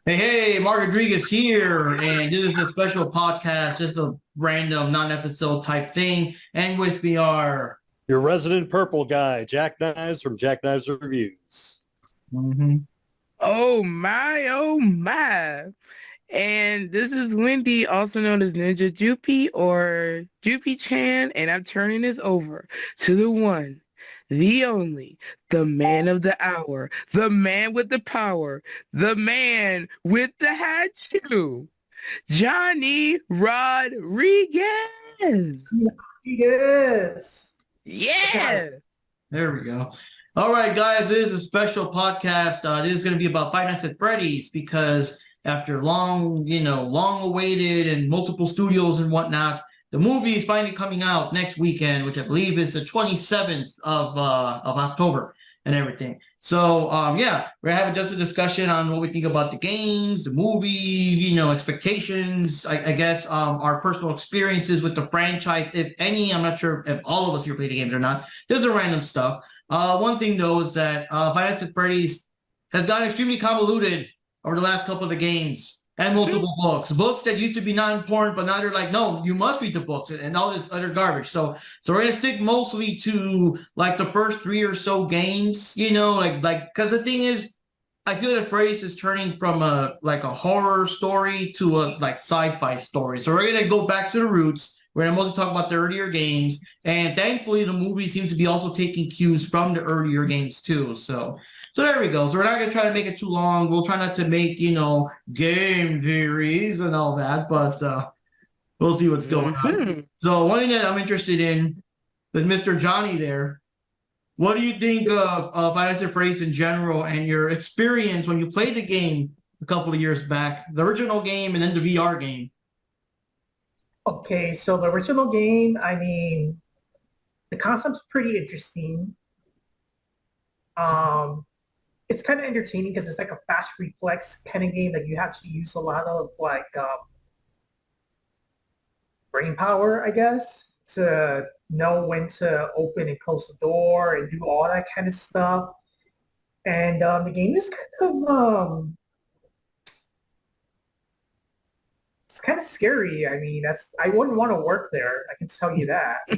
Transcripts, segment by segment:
Hey, Mark Rodriguez here, and this is a special podcast, just a random non-episode type thing. And with me are, Your resident purple guy, Jack Knives from Jack Knives Reviews. Mhm. Oh my, oh my. And this is Wendy, also known as Ninja Jupi or Jupi Chan, and I'm turning this over to the one, the only, the man of the hour, the man with the power, the man with the hat shoe, Johnny Rodriguez. Yes. Yeah. There we go. All right, guys, this is a special podcast. This is going to be about Five Nights at Freddy's because after long awaited and multiple studios and whatnot, the movie is finally coming out next weekend, which I believe is the 27th of October and everything. So, yeah, we're having just a discussion on what we think about the games, the movie, expectations, I guess, our personal experiences with the franchise, if any. I'm not sure if all of us here play the games or not. There's a random stuff. One thing though is that Five Nights at Freddy's has gotten extremely convoluted over the last couple of the games and multiple books that used to be not important, but now they're like, no, you must read the books and all this other garbage. So we're gonna stick mostly to like the first three or so games, because the thing is, I feel that Freddy's is turning from a horror story to a like sci-fi story. So we're gonna go back to the roots. We're gonna mostly talk about the earlier games, and thankfully the movie seems to be also taking cues from the earlier games too. So there we go. So we're not gonna try to make it too long. We'll try not to make game theories and all that, but we'll see what's going on. Mhm. So one thing that I'm interested in with Mr. Johnny there, what do you think of Five Nights at Freddy's in general and your experience when you played the game a couple of years back, the original game and then the VR game? Okay, so the original game, the concept's pretty interesting. Um, it's kind of entertaining because it's like a fast reflex kind of game that you have to use a lot of brain power, I guess, to know when to open and close the door and do all that kind of stuff. And the game is it's kind of scary. I wouldn't want to work there. I can tell you that.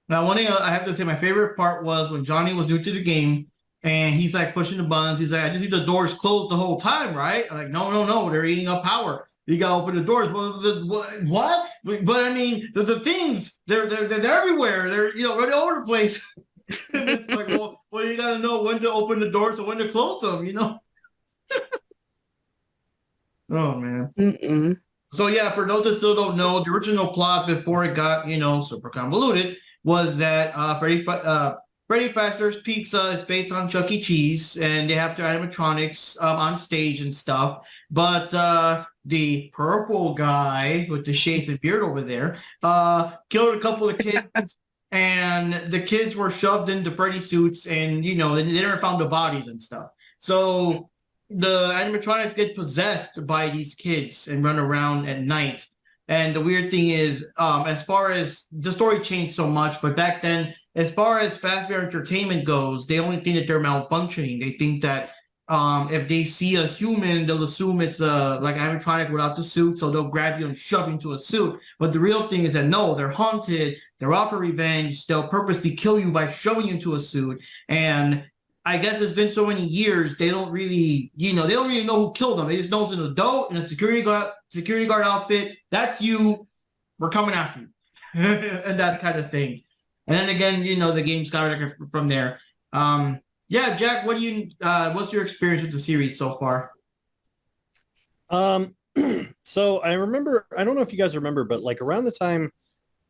Now, one thing I have to say, my favorite part was when Johnny was new to the game and he's like pushing the buttons. He's like, I just need the doors closed the whole time, right? I'm like, no, no, no, they're eating up power. You gotta open the doors. What? But I mean, the things they're everywhere. They're right all over the place. And it's like, well, you gotta know when to open the doors and when to close them. Oh man. Mm-mm. So yeah, for those that still don't know, the original plot before it got super convoluted was that Freddy Fazbear's Pizza is based on Chuck E. Cheese, and they have their animatronics on stage and stuff. But the purple guy with the shades and beard over there killed a couple of kids, and the kids were shoved into Freddy suits, and they never found the bodies and stuff. So the animatronics get possessed by these kids and run around at night. And the weird thing is, as far as the story changed so much, but back then, as far as Fazbear Entertainment goes, they only think that they're malfunctioning. They think that if they see a human, they'll assume it's like animatronic without the suit, so they'll grab you and shove you into a suit. But the real thing is that no, they're haunted, they're out for revenge, they'll purposely kill you by shoving you into a suit. And I guess it's been so many years, they don't really know who killed them. They just know it's an adult in a security guard outfit. That's you. We're coming after you, and that kind of thing. And then again, the game skyrocketed from there. Yeah, Jack, what's your experience with the series so far? Um, so I remember, I don't know if you guys remember, but like around the time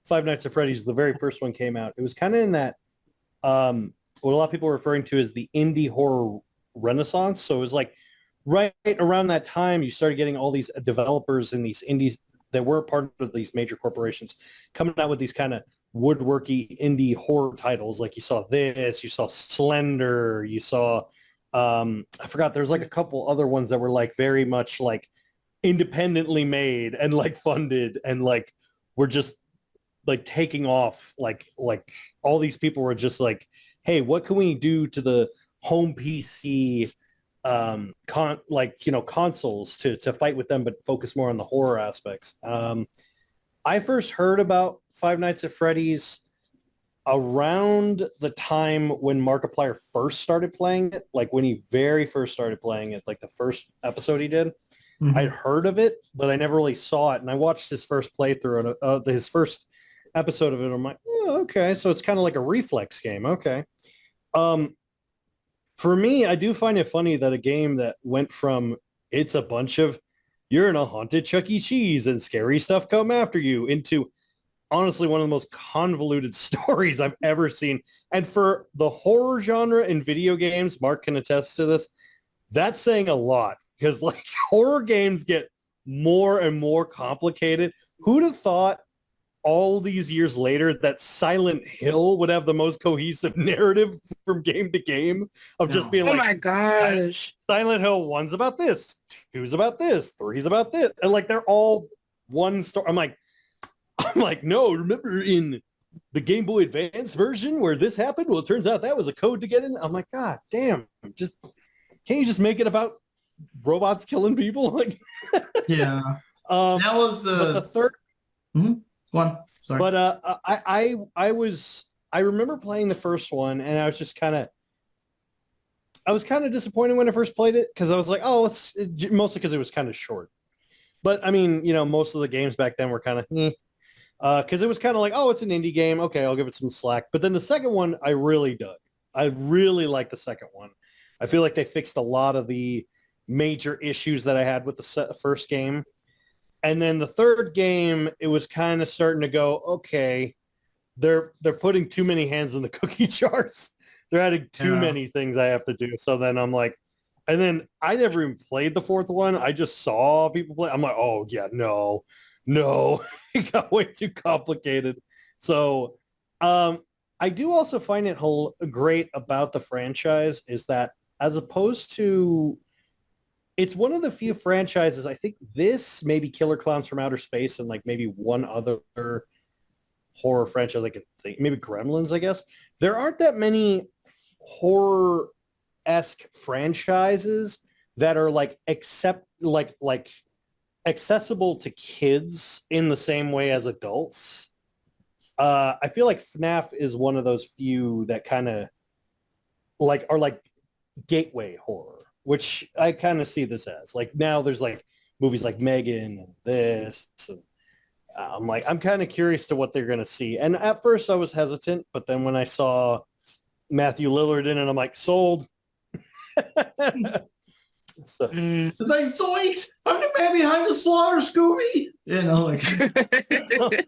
Five Nights at Freddy's, the very first one came out, it was kind of in that, what a lot of people are referring to as the indie horror renaissance. So it was like right around that time, you started getting all these developers and these indies that were part of these major corporations coming out with these kind of woodworky indie horror titles. Like you saw this, you saw Slender, you saw, I forgot, there's like a couple other ones that were like very much like independently made and like funded and like were just like taking off. Like all these people were just like, hey, what can we do to the home PC consoles to fight with them, but focus more on the horror aspects. I first heard about Five Nights at Freddy's around the time when Markiplier first started playing it, like when he very first started playing it, like the first episode he did. Mhm. I'd heard of it, but I never really saw it. And I watched his first playthrough, his first episode of it. I'm like, oh, okay, so it's kind of like a reflex game. Okay. For me, I do find it funny that a game that went from it's a bunch of you're in a haunted Chuck E. Cheese and scary stuff come after you into honestly one of the most convoluted stories I've ever seen. And for the horror genre in video games, Mark can attest to this, that's saying a lot because like horror games get more and more complicated. Who'd have thought all these years later that Silent Hill would have the most cohesive narrative from game to game of just being Oh like, my gosh. Silent Hill 1's about this, 2's about this, 3's about this. And like, they're all one story. I'm like, no, remember in the Game Boy Advance version where this happened? Well, it turns out that was a code to get in. I'm like, God damn, just, can't you just make it about robots killing people? Like, Yeah. That was but the third, one. Sorry. but I remember playing the first one and I was just I was kind of disappointed when I first played it because I was like, oh, it's mostly because it was kind of short. But I mean, most of the games back then were kind of because it was kind of like, oh, it's an indie game. Okay, I'll give it some slack. But then the second one, I really dug. I really liked the second one. I feel like they fixed a lot of the major issues that I had with the first game. And then the third game, it was kind of starting to go, okay, they're putting too many hands in the cookie jars. They're adding too many things I have to do. So then I'm like, and then I never even played the fourth one. I just saw people play. I'm like, oh yeah, no, it got way too complicated. So I do also find it great about the franchise is that as opposed to, it's one of the few franchises, I think this, maybe Killer Clowns from Outer Space and like maybe one other horror franchise I could think, maybe Gremlins, I guess. There aren't that many horror-esque franchises that are like accessible to kids in the same way as adults. I feel like FNAF is one of those few that kind of like are like gateway horror, which I kind of see this as. Like now there's like movies like Megan and this. And I'm kind of curious to what they're going to see. And at first I was hesitant, but then when I saw Matthew Lillard in it, I'm like, sold. So, it's like, zoinks! I'm the man behind the slaughter, Scooby! Like...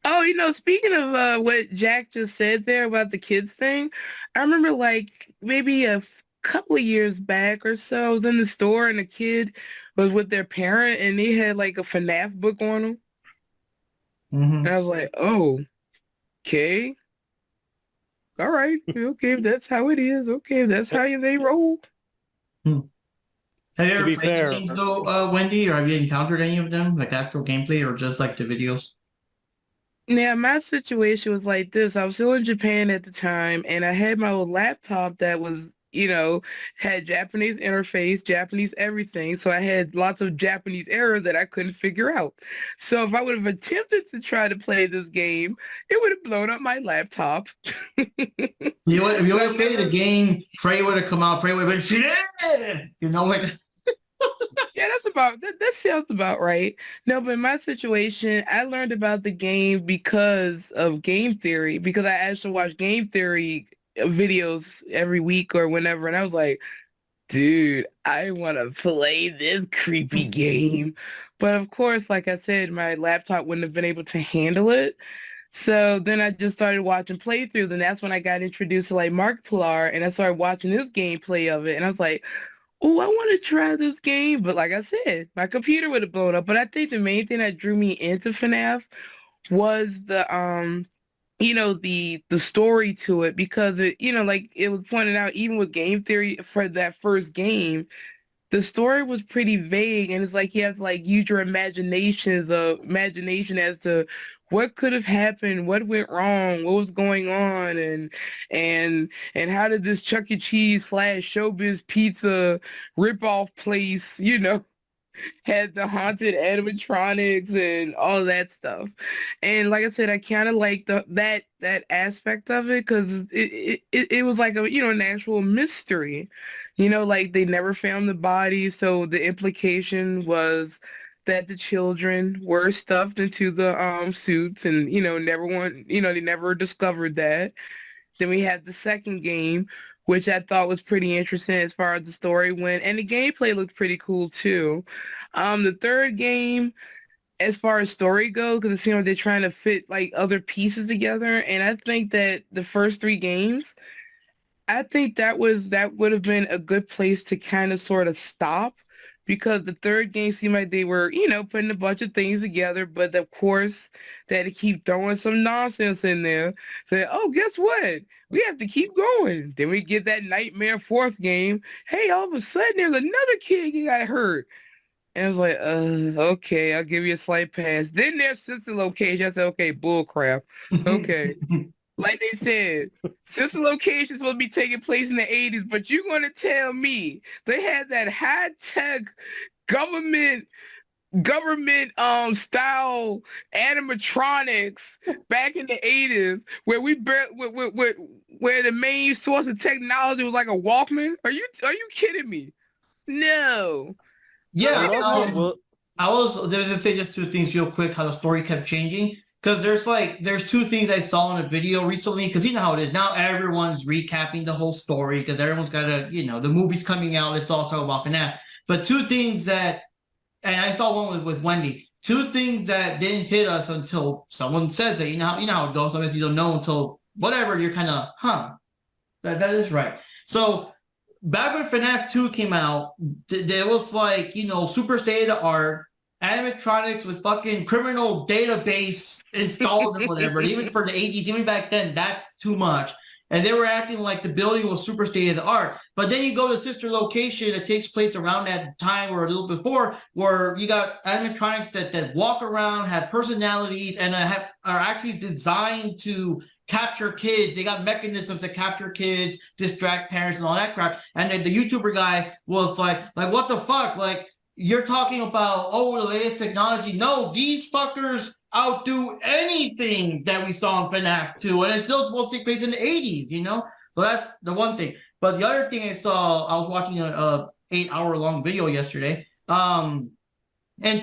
Oh, speaking of what Jack just said there about the kids thing, I remember like maybe a couple of years back or so, I was in the store and a kid was with their parent and they had like a FNAF book on them. And I was like, oh, okay. All right. Okay, if that's how it is. Okay, if that's how they roll. Have you ever be played fair, the games though, Wendy, or have you encountered any of them, like actual gameplay or just like the videos? Now, my situation was like this. I was still in Japan at the time, and I had my old laptop that was, had Japanese interface, Japanese everything. So I had lots of Japanese errors that I couldn't figure out. So if I would have attempted to try to play this game, it would have blown up my laptop. If you would have played the game, Freddy would have come out, Freddy would have been, shit! Like... Yeah, that sounds about right. No, but in my situation, I learned about the game because of game theory, because I actually watch game theory videos every week or whenever, and I was like, dude, I want to play this creepy game. But of course, like I said, my laptop wouldn't have been able to handle it. So then I just started watching playthroughs, and that's when I got introduced to like Markiplier, and I started watching this gameplay of it, and I was like, oh, I want to try this game. But like I said, my computer would have blown up. But I think the main thing that drew me into FNAF was the the story to it, because it, like it was pointed out, even with game theory for that first game, the story was pretty vague, and it's like you have to like use your imagination as to what could have happened, what went wrong, what was going on, and how did this Chuck E. Cheese / Showbiz Pizza ripoff place, had the haunted animatronics and all that stuff. And like I said, I kind of like that aspect of it because it was like an actual mystery. Like they never found the body, so the implication was that the children were stuffed into the suits and they never discovered that. Then we had the second game, which I thought was pretty interesting as far as the story went, and the gameplay looked pretty cool too. The third game, as far as story goes, because it seems like they're trying to fit like other pieces together, and I think that the first three games, I think that would have been a good place to kind of sort of stop, because the third game seemed like they were, putting a bunch of things together, but of course they had to keep throwing some nonsense in there. Say, oh, guess what? We have to keep going. Then we get that nightmare fourth game. Hey, all of a sudden there's another kid who got hurt. And I was like, okay, I'll give you a slight pass. Then there's sister location. I said, okay, bull crap. Okay. Like they said, sister location is supposed to be taking place in the 80s, but you're going to tell me they had that high-tech government style animatronics back in the 80s where where the main source of technology was like a Walkman? Are you kidding me? No. Yeah, Well, I was going to say just two things real quick, how the story kept changing. Because there's two things I saw in a video recently, because you know how it is. Now everyone's recapping the whole story because everyone's got to, the movie's coming out. Let's all talk about FNAF. But two things that, and I saw one with Wendy, two things that didn't hit us until someone says it. You know how it goes. Sometimes you don't know until whatever, you're kind of, that is right. So back when FNAF 2 came out, there was like, super state of the art, animatronics with fucking criminal database installed and whatever. Even for the 80s, even back then, that's too much. And they were acting like the building was super state of the art. But then you go to sister location that takes place around that time or a little before, where you got animatronics that walk around, have personalities, and are actually designed to capture kids. They got mechanisms to capture kids, distract parents, and all that crap. And then the YouTuber guy was like, what the fuck? Like, you're talking about, the latest technology. No, these fuckers outdo anything that we saw in FNAF 2, and it's still supposed to take place in the 80s, So that's the one thing. But the other thing I saw, I was watching a 8-hour-long video yesterday, in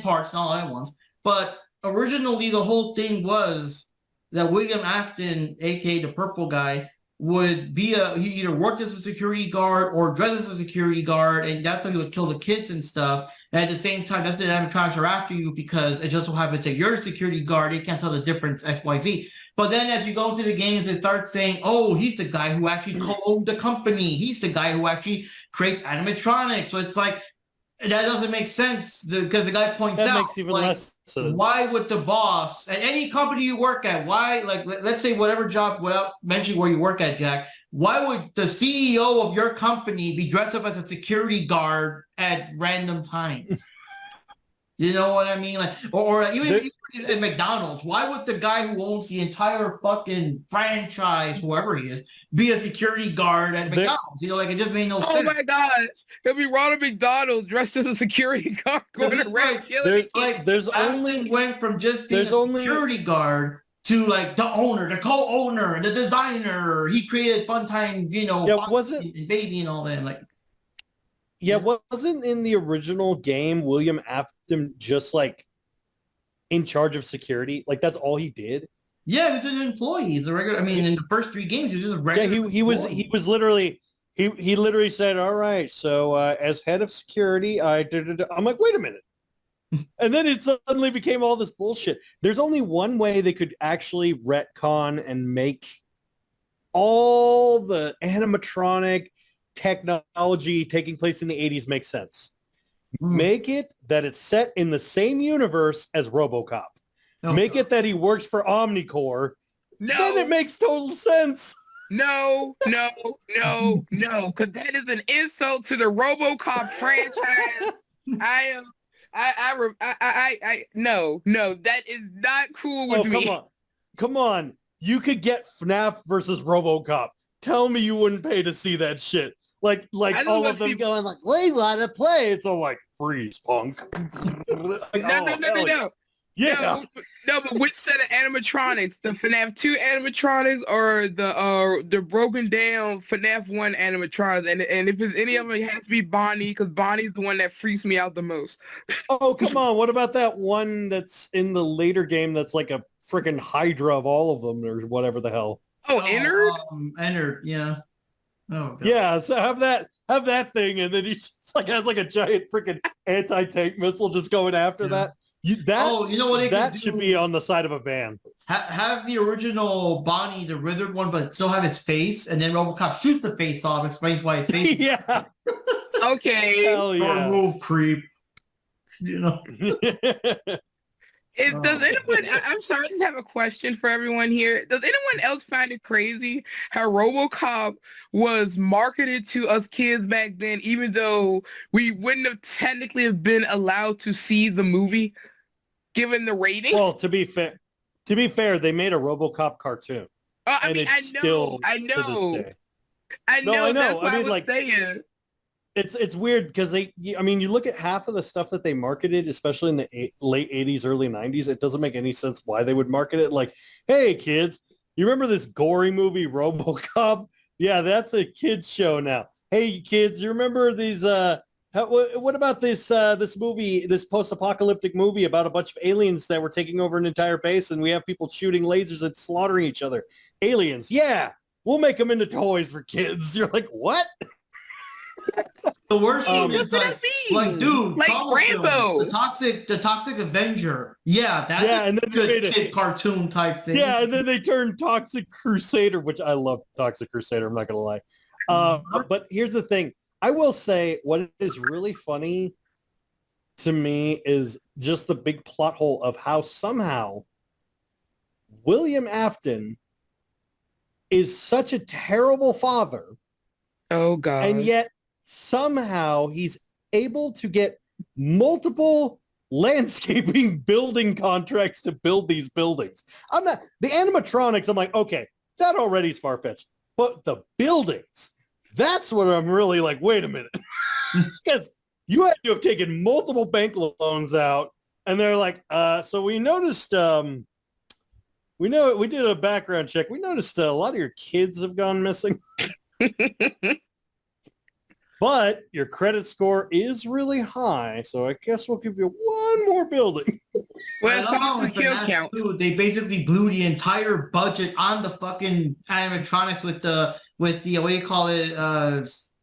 parts, not all at once. But originally, the whole thing was that William Afton, aka the purple guy, would be he either worked as a security guard or dressed as a security guard, and that's how he would kill the kids and stuff. And at the same time, that's the animatronics are after you because it just so happens that you're a security guard. They can't tell the difference, X, Y, Z. But then as you go into the games, it starts saying, oh, he's the guy who actually co-owned the company. He's the guy who actually creates animatronics. So it's like, that doesn't make sense because the guy points that out, makes even less sense. Why would the boss at any company you work at, why, like, let's say whatever job, without mentioning where you work at, Jack, why would the CEO of your company be dressed up as a security guard at random times? You know what I mean? Like, or even in McDonald's, why would the guy who owns the entire fucking franchise, whoever he is, be a security guard at McDonald's? It just made no sense. Oh my God. It'll be Ronald McDonald dressed as a security guard going around killing people. Went from just being a security guard to like the owner, the co-owner, the designer. He created Funtime, and Baby and all that. Like, wasn't in the original game William Afton just like in charge of security? Like that's all he did? Yeah, he was an employee. He's a regular. I mean, in the first three games, he was just a regular. Yeah, he was literally. He literally said, all right, so as head of security, I'm like, wait a minute. And then it suddenly became all this bullshit. There's only one way they could actually retcon and make all the animatronic technology taking place in the 80s make sense. Make it that it's set in the same universe as RoboCop. Make it that he works for Omnicorp. No. Then it makes total sense. No, because that is an insult to the RoboCop franchise. No, that is not cool with Oh, me. come on. You could get FNAF versus RoboCop. Tell me you wouldn't pay to see that shit. Like I don't all wanna of them see- going like, we want to play. It's all like, freeze, punk. Like, No. hell yeah. No, but which set of animatronics? The FNAF 2 animatronics or the broken down FNAF 1 animatronics? And if it's any of them, it has to be Bonnie, because Bonnie's the one that freaks me out the most. Oh, come on. What about that one that's in the later game that's like a freaking Hydra of all of them or whatever the hell? Oh, Ennard? Ennard, yeah. Oh, God. Yeah, so have that thing, and then he just like has like a giant freaking anti-tank missile just going after that. You know what? That should be on the side of a van. Have the original Bonnie, the withered one, but still have his face, and then RoboCop shoots the face off, explains why his face. Yeah. Okay. Hell yeah. Move, creep. You know. Does anyone? I'm sorry, I just have a question for everyone here. Does anyone else find it crazy how RoboCop was marketed to us kids back then, even though we wouldn't have technically have been allowed to see the movie, given the rating? Well, to be fair, they made a RoboCop cartoon. I mean, I know. To this day. I know. No, I know. That's what I mean, was like, saying. It's weird because you look at half of the stuff that they marketed, especially in the late 80s, early 90s, it doesn't make any sense why they would market it. Like, hey, kids, you remember this gory movie, RoboCop? Yeah, that's a kid's show now. Hey, kids, you remember these, what about this movie, this post-apocalyptic movie about a bunch of aliens that were taking over an entire base and we have people shooting lasers and slaughtering each other? Aliens, yeah, we'll make them into toys for kids. You're like, what? The worst one is like, dude, like Rambo, Rambo, the toxic Avenger. Yeah, that's and then a good kid cartoon type thing. Yeah, and then they turned Toxic Crusader, which I love Toxic Crusader. I'm not gonna lie. But here's the thing: I will say what is really funny to me is just the big plot hole of how somehow William Afton is such a terrible father. Oh God! And yet somehow he's able to get multiple landscaping building contracts to build these buildings. The animatronics, I'm like, okay, that already is far-fetched. But the buildings, that's what I'm really like, wait a minute. Because you had to have taken multiple bank loans out, and they're like, so we noticed, we did a background check. We noticed a lot of your kids have gone missing. But your credit score is really high, so I guess we'll give you one more building. Well, it's the kill count. They basically blew the entire budget on the fucking animatronics with the what do you call it?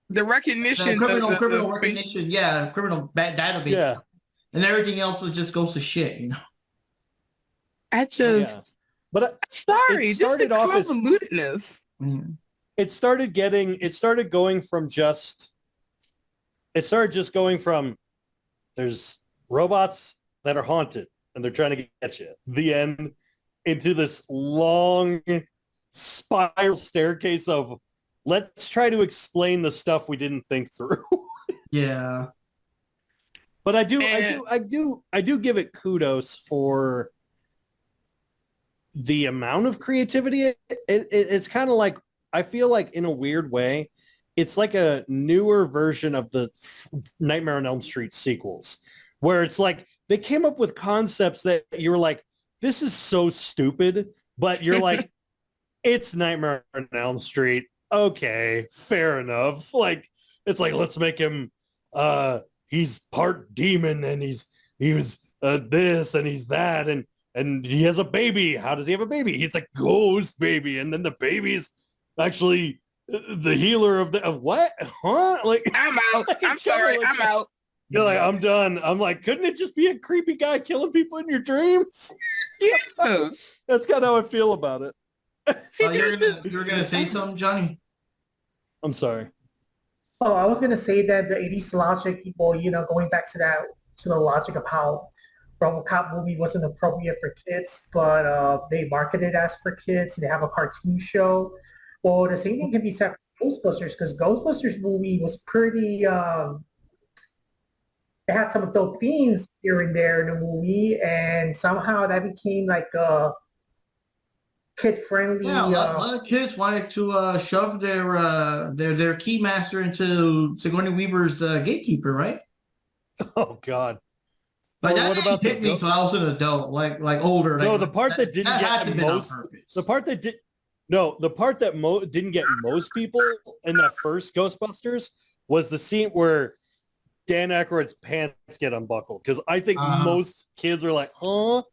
The recognition, criminal recognition, yeah, criminal database, yeah, and everything else just goes to shit, you know. I just, yeah. But sorry, it just started the off as convolutedness. It started going from just. It started just going from there's robots that are haunted and they're trying to get you. The end into this long spiral staircase of let's try to explain the stuff we didn't think through. Yeah. But I do give it kudos for the amount of creativity. It's kind of like, I feel like in a weird way, it's like a newer version of the Nightmare on Elm Street sequels, where it's like they came up with concepts that you were like, this is so stupid, but you're like, it's Nightmare on Elm Street. Okay, fair enough. Like, it's like, let's make him, he's part demon and he was this and he's that and he has a baby. How does he have a baby? He's a ghost baby. And then the baby's actually the healer of what? Huh? Like, I'm out. I'm sorry. I'm out. You're like, I'm done. I'm like, couldn't it just be a creepy guy killing people in your dreams? Yeah. That's kind of how I feel about it. You're gonna say something, Johnny? I'm sorry. Oh, I was gonna say that the 80s logic, well, going back to the logic of how RoboCop movie wasn't appropriate for kids, but they marketed as for kids. They have a cartoon show. Well, the same thing can be said for Ghostbusters, because Ghostbusters movie was pretty it had some adult themes here and there in the movie, and somehow that became like a kid-friendly. Yeah, a lot of kids wanted to shove their keymaster into Sigourney Weaver's Gatekeeper, right? Oh God. Like Or that what didn't about the hit me until I was an adult, like older. No, like, the part that didn't had get to been on most purpose. the part that did no, the part that didn't get most people in that first Ghostbusters was the scene where Dan Aykroyd's pants get unbuckled, because I think most kids are like, huh?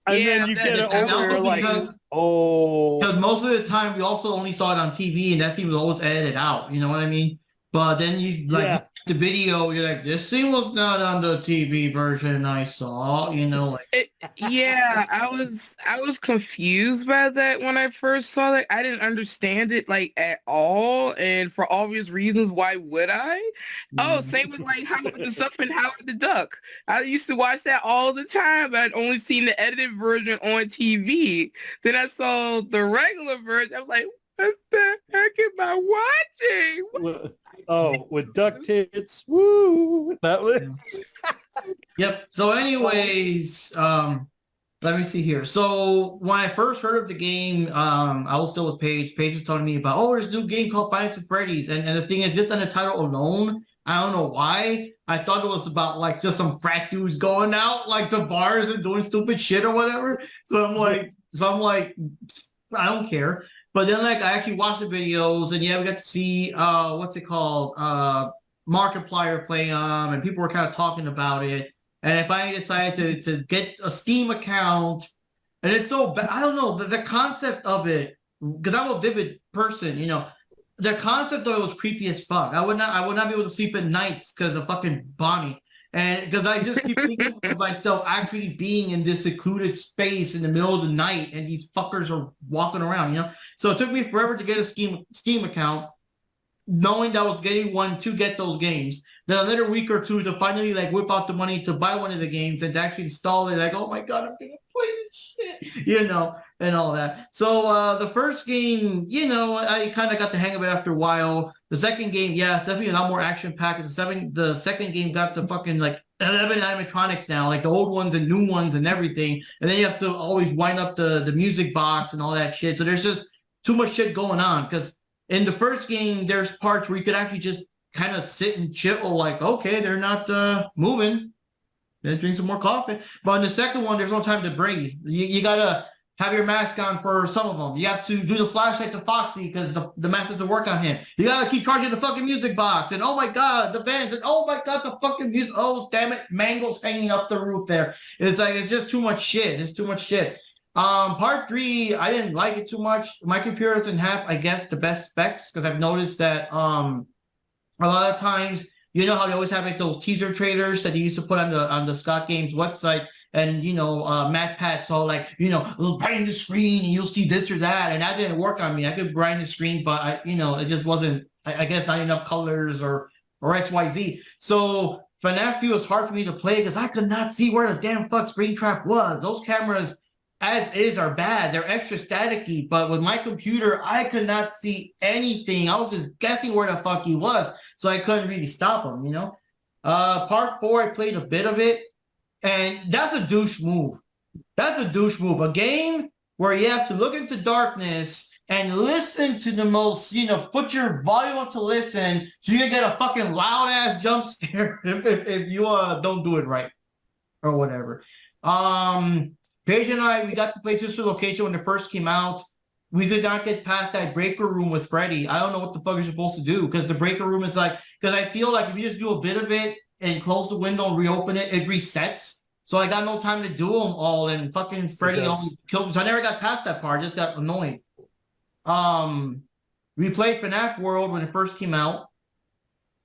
And Yeah, then you that- get it that- over, you're like, oh. Because most of the time we also only saw it on TV, and that scene was always edited out. You know what I mean? But then you like Yeah. the video, you're like, this scene was not on the TV version I saw. You know, like Yeah, I was confused by that when I first saw that. I didn't understand it like at all, and for obvious reasons, why would I? Oh, same with like Howard the Duck and Howard the Duck. I used to watch that all the time, but I'd only seen the edited version on TV. Then I saw the regular version. I was like, what the heck am I watching? Oh, with duck tits, woo! That was. Yep. So, anyways, let me see here. So, when I first heard of the game, I was still with Paige. Paige was telling me about, oh, there's a new game called Five Nights at Freddy's, and the thing is, just on the title alone, I don't know why. I thought it was about like just some frat dudes going out like to bars and doing stupid shit or whatever. So I'm like, I don't care. But then like I actually watched the videos, and yeah, we got to see what's it called? Markiplier play and people were kind of talking about it. And I finally decided to get a Steam account. And it's so bad. I don't know, the concept of it, because I'm a vivid person, you know. The concept of it was creepy as fuck. I would not be able to sleep at nights because of fucking Bonnie. And because I just keep thinking of myself actually being in this secluded space in the middle of the night, and these fuckers are walking around, you know? So it took me forever to get a Steam account, knowing that I was getting one to get those games. Then another week or two to finally like whip out the money to buy one of the games and to actually install it. Like, oh my God, I'm gonna play this shit, you know, and all that. So the first game, you know, I kind of got the hang of it after a while. The second game, yeah, it's definitely a lot more action packed. The second game got the fucking like 11 animatronics now, like the old ones and new ones and everything. And then you have to always wind up the music box and all that shit. So there's just too much shit going on, because in the first game, there's parts where you could actually just kind of sit and chill, like, okay, they're not moving. Then drink some more coffee. But in the second one, there's no time to breathe. You gotta have your mask on for some of them. You have to do the flashlight to Foxy because the mask doesn't work on him. You gotta keep charging the fucking music box. And oh my God, the bands. And oh my God, the fucking music. Oh, damn it. Mango's hanging up the roof there. It's like, it's just too much shit. It's too much shit. Part 3, I didn't like it too much. My computer doesn't have, I guess, the best specs, because I've noticed that a lot of times, you know how they always have like those teaser trailers that they used to put on the Scott Games website, and you know, MacPad's all like, you know, it'll brighten the screen and you'll see this or that, and that didn't work on me. I could brighten the screen, but I, you know, it just wasn't, I guess, not enough colors or XYZ. So FNAF was hard for me to play because I could not see where the damn fuck Springtrap was. Those cameras as is are bad. They're extra staticky, but with my computer, I could not see anything. I was just guessing where the fuck he was, so I couldn't really stop him, you know? Part 4, I played a bit of it, and that's a douche move. That's a douche move. A game where you have to look into darkness and listen to the most, you know, put your volume up to listen, so you can get a fucking loud-ass jump scare if you don't do it right or whatever. Paige and I, we got to play Sister Location when it first came out. We could not get past that breaker room with Freddy. I don't know what the fuck you're supposed to do, because the breaker room is like, because I feel like if you just do a bit of it and close the window and reopen it, it resets. So I got no time to do them all, and fucking Freddy almost killed me. So I never got past that part. I just got annoyed. We played FNAF World when it first came out.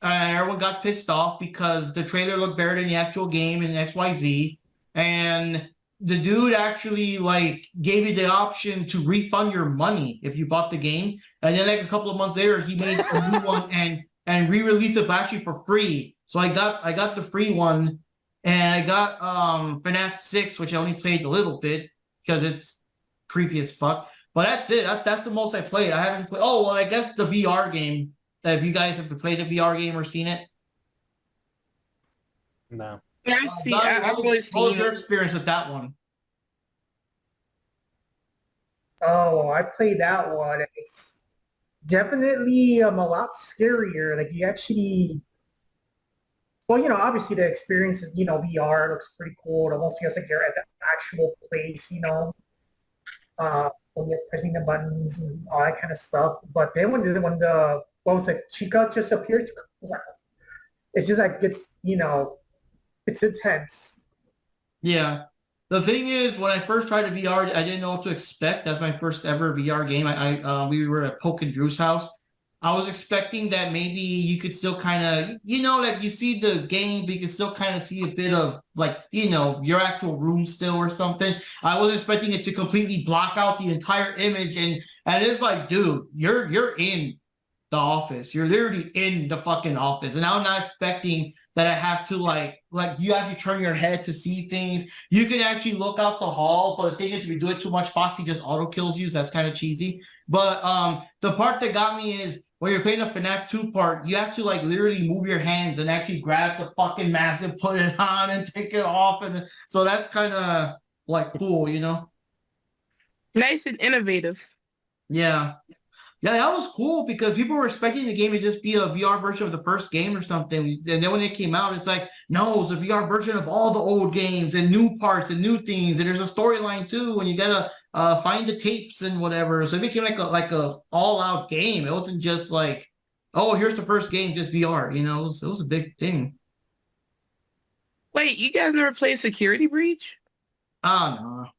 Everyone got pissed off because the trailer looked better than the actual game in XYZ. And the dude actually like gave you the option to refund your money if you bought the game, and then like a couple of months later he made a new one and re-released it actually for free. So I got the free one, and I got FNAF 6, which I only played a little bit because it's creepy as fuck. But that's it. That's the most I played. I haven't played. Oh well, I guess the VR game. If you guys have played the VR game or seen it. No. I've seen. I've really What was your seen. experience with that one? Oh, I played that one. It's definitely a lot scarier. Like you actually, well, obviously the experience is, VR looks pretty cool. It almost feels like you're at the actual place, when you're pressing the buttons and all that kind of stuff. But then when the what was it, Chica just appeared, it's just like it's intense. Yeah. The thing is, when I first tried a VR, I didn't know what to expect. That's my first ever VR game. We were at Poke and Drew's house. I was expecting that maybe you could still kind of, like you see the game, but you can still kind of see a bit of like, your actual room still or something. I was expecting it to completely block out the entire image, and it's like, dude, you're in the office. You're literally in the fucking office. And I'm not expecting that I have to like you have to turn your head to see things. You can actually look out the hall, but the thing is if you do it too much, Foxy just auto kills you. So that's kind of cheesy. But the part that got me is when you're playing the FNAF 2 part, you have to like literally move your hands and actually grab the fucking mask and put it on and take it off. And so that's kind of like cool, Nice and innovative. Yeah. Yeah, that was cool because people were expecting the game to just be a VR version of the first game or something. And then when it came out, it's like, no, it's a VR version of all the old games and new parts and new things. And there's a storyline too, and you gotta find the tapes and whatever. So it became like a all-out game. It wasn't just like, oh, here's the first game, just VR. It was a big thing. Wait, you guys never played Security Breach? Ah, no.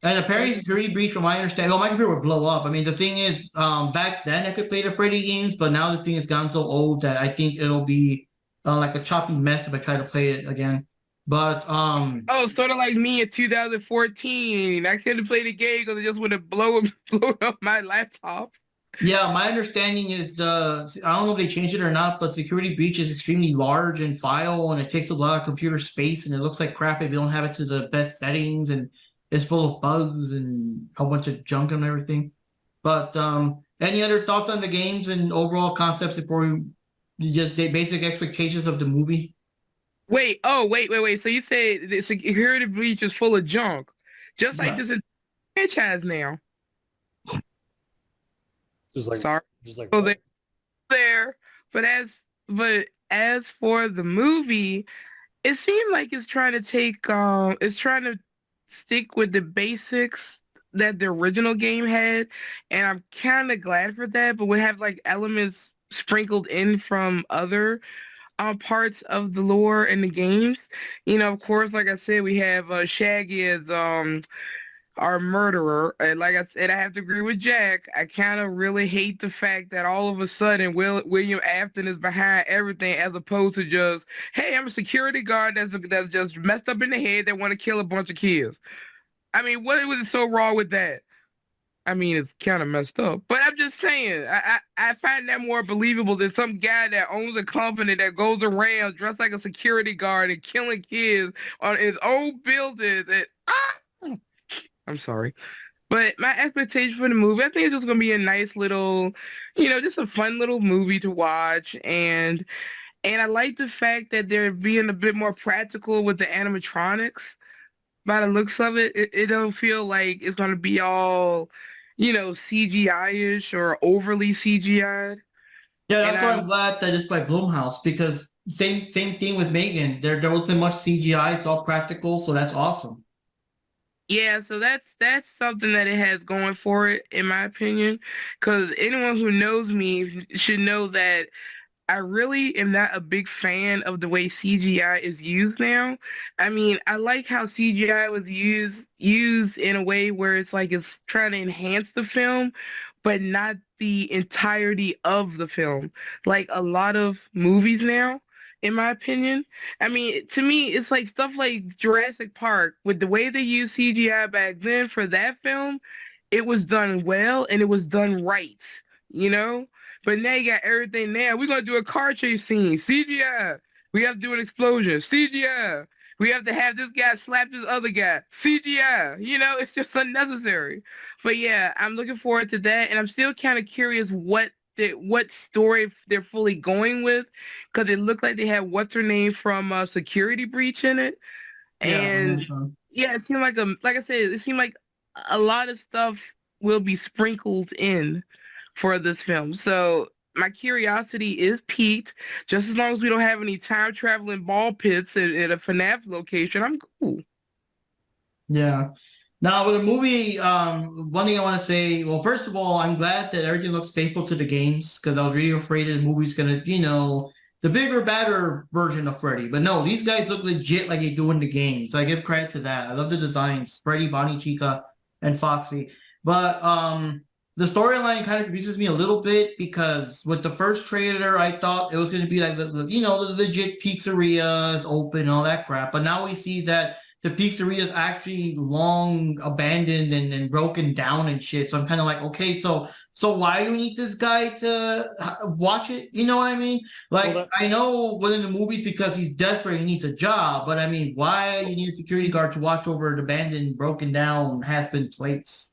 And apparently security breach, from my understanding, well, my computer would blow up. I mean, the thing is, back then I could play the Freddy games, but now this thing has gotten so old that I think it'll be like a choppy mess if I try to play it again. But Oh, sort of like me in 2014. I couldn't play the game because it just would have blown up my laptop. yeah, my understanding is I don't know if they changed it or not, but security breach is extremely large in file and it takes a lot of computer space and it looks like crap if you don't have it to the best settings and it's full of bugs and a bunch of junk and everything. But any other thoughts on the games and overall concepts before you just say basic expectations of the movie? Wait. So you say the Security Breach is full of junk, just like Right. this franchise now. Just like Sorry. just like So there. But as for the movie, it seemed like it's trying to stick with the basics that the original game had, and I'm kind of glad for that. But we have like elements sprinkled in from other parts of the lore in the games. Of course, like I said, we have Shaggy as our murderer, and like I said, I have to agree with Jack. I kind of really hate the fact that all of a sudden William Afton is behind everything, as opposed to just, hey, I'm a security guard that's just messed up in the head that want to kill a bunch of kids. I mean, what was so wrong with that? I mean, it's kind of messed up, but I'm just saying, I find that more believable than some guy that owns a company that goes around dressed like a security guard and killing kids on his own building. I'm sorry. But my expectation for the movie, I think it's just going to be a nice little, just a fun little movie to watch. And I like the fact that they're being a bit more practical with the animatronics. By the looks of it, it don't feel like it's going to be all, CGI-ish or overly CGI'd. Yeah, And that's why I'm glad that it's by Blumhouse because same thing with Megan. There wasn't much CGI, it's all practical, so that's awesome. Yeah, so that's something that it has going for it, in my opinion. Because anyone who knows me should know that I really am not a big fan of the way CGI is used now. I mean, I like how CGI was used in a way where it's like it's trying to enhance the film, but not the entirety of the film. Like a lot of movies now, in my opinion. I mean, to me, it's like stuff like Jurassic Park, with the way they used CGI back then for that film, it was done well and it was done right, you know? But now you got everything now. We're going to do a car chase scene, CGI. We have to do an explosion, CGI. We have to have this guy slap this other guy, CGI. It's just unnecessary. But yeah, I'm looking forward to that. And I'm still kind of curious what what story they're fully going with, because it looked like they had what's her name from Security Breach in it, and yeah, it seemed like like I said, it seemed like a lot of stuff will be sprinkled in for this film. So my curiosity is piqued. Just as long as we don't have any time traveling ball pits at a FNAF location, I'm cool. Yeah. Now with the movie, one thing I want to say, well, first of all, I'm glad that everything looks faithful to the games, because I was really afraid that the movie's gonna, the bigger, badder version of Freddy. But no, these guys look legit like they do in the game. So I give credit to that. I love the designs, Freddy, Bonnie, Chica, and Foxy. But the storyline kind of confuses me a little bit, because with the first trailer, I thought it was going to be like the legit pizzerias open and all that crap. But now we see that the pizzeria is actually long abandoned and broken down and shit. So I'm kind of like, okay, so why do we need this guy to watch it? You know what I mean? Like, I know within the movies because he's desperate, he needs a job. But I mean, why you need a security guard to watch over an abandoned, broken down, has-been place?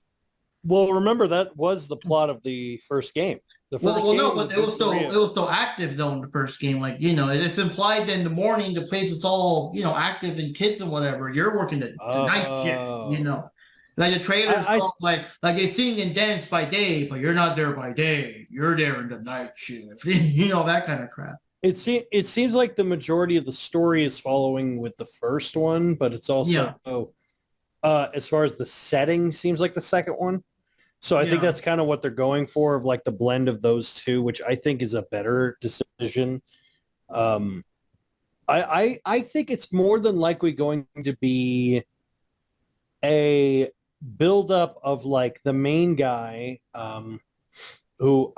Well, remember that was the plot of the first game. No, but it was still active though in the first game. Like, it's implied that in the morning the place is all, active and kids and whatever. You're working the night shift, Like the trailers like they sing and dance by day, but you're not there by day. You're there in the night shift. That kind of crap. It seems like the majority of the story is following with the first one, but it's also as far as the setting seems like the second one. So I think that's kind of what they're going for, of like the blend of those two, which I think is a better decision. I think it's more than likely going to be a buildup of like the main guy, who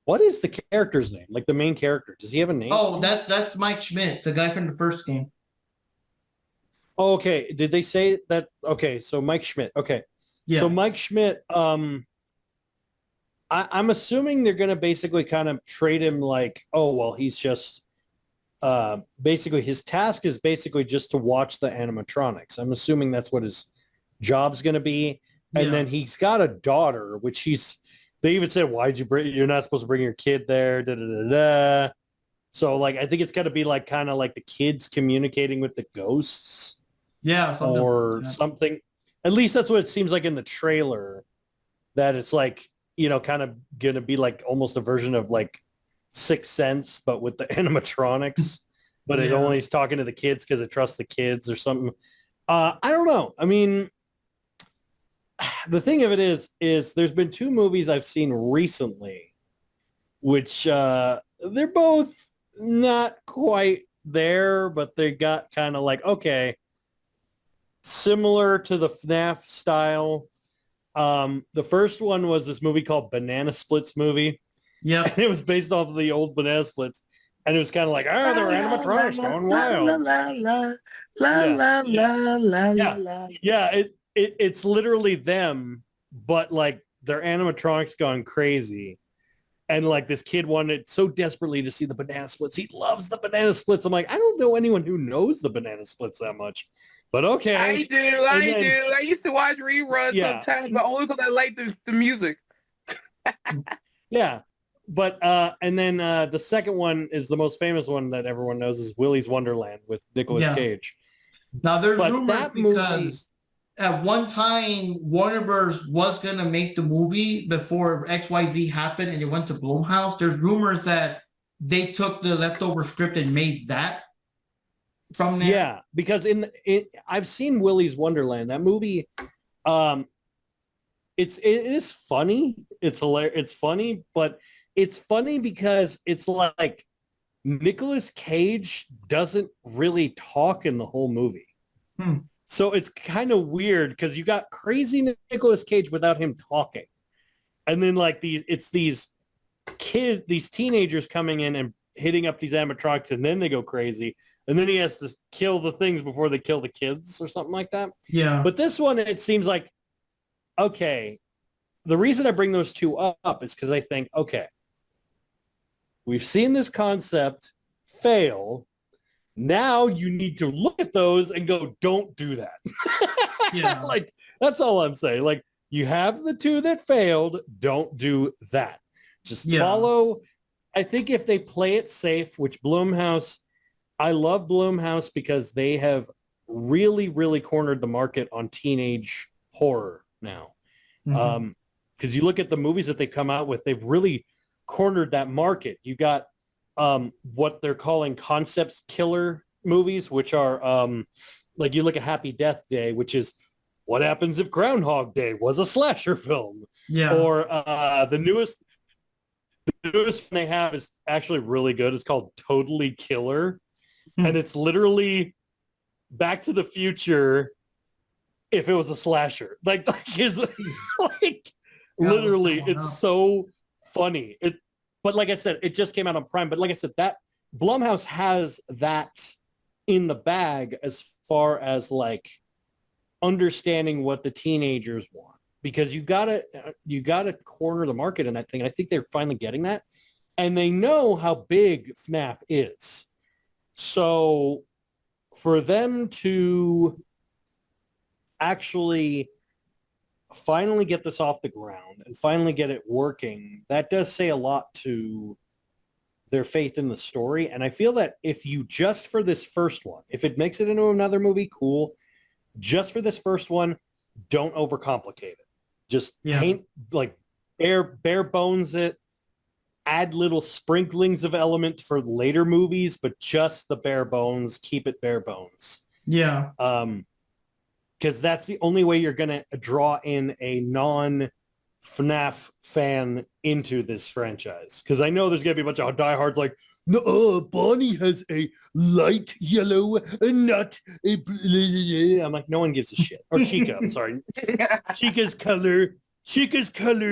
what is the character's name? Like the main character, does he have a name? Oh, that's Mike Schmidt, the guy from the first game. Oh, okay. Did they say that? Okay, so Mike Schmidt. Okay. Yeah. So Mike Schmidt, I'm assuming they're going to basically kind of treat him like, oh, well, he's just basically his task is basically just to watch the animatronics. I'm assuming that's what his job's going to be. And then he's got a daughter, which they even said, you're not supposed to bring your kid there. Da, da, da, da. So like, I think it's got to be like kind of like the kids communicating with the ghosts. Yeah. Something. At least that's what it seems like in the trailer, that it's like, kind of going to be like almost a version of like Sixth Sense, but with the animatronics, but it only is talking to the kids because it trusts the kids or something. I don't know. I mean, the thing of it is there's been two movies I've seen recently, which they're both not quite there, but they got kind of like, okay, similar to the FNAF style. The first one was this movie called Banana Splits movie. Yeah. And it was based off of the old Banana Splits. And it was kind of like, they're animatronics going wild. Yeah, it's literally them, but like their animatronics gone crazy. And like this kid wanted so desperately to see the Banana Splits. He loves the Banana Splits. I'm like, I don't know anyone who knows the Banana Splits that much. But okay. I do. I used to watch reruns sometimes, but only because I like the music. Yeah. But and then the second one is the most famous one that everyone knows, is Willy's Wonderland with Nicolas Cage. Now there's rumors because at one time Warner Bros. Was going to make the movie before XYZ happened and it went to Blumhouse. There's rumors that they took the leftover script and made that from there. Yeah, because I've seen Willy's Wonderland. That movie, it is funny. It's hilarious. It's funny, but it's funny because it's like Nicolas Cage doesn't really talk in the whole movie. So it's kind of weird because you got crazy Nicolas Cage without him talking. And then like these teenagers coming in and hitting up these animatronics, and then they go crazy. And then he has to kill the things before they kill the kids or something like that. Yeah. But this one, it seems like, okay, the reason I bring those two up is because I think, okay, we've seen this concept fail. Now you need to look at those and go, don't do that. Yeah. Like, that's all I'm saying. Like, you have the two that failed, don't do that. Just Yeah. follow. I think if they play it safe, which Blumhouse, I love Blumhouse because they have really, really cornered the market on teenage horror now. Mhm. Because you look at the movies that they come out with, they've really cornered that market. You got what they're calling concepts killer movies, which are like you look at Happy Death Day, which is what happens if Groundhog Day was a slasher film, Yeah. or the newest one they have is actually really good. It's called Totally Killer, and it's literally Back to the Future if it was a slasher. Like it's like literally, it's so funny. But like I said, it just came out on Prime. But like I said, that Blumhouse has that in the bag as far as like understanding what the teenagers want, because you gotta corner the market in that thing. And I think they're finally getting that, and they know how big FNAF is. So for them to actually finally get this off the ground and finally get it working, that does say a lot to their faith in the story. And I feel that if you just for this first one, if it makes it into another movie, cool. Just for this first one, don't overcomplicate it. Just paint, like bare bones it, add little sprinklings of element for later movies, but just the bare bones, keep it bare bones. Yeah. Because that's the only way you're going to draw in a non-FNAF fan into this franchise. Because I know there's going to be a bunch of diehards like, no, Bonnie has a light yellow nut. I'm like, no one gives a shit. Or Chica, I'm sorry. Chica's color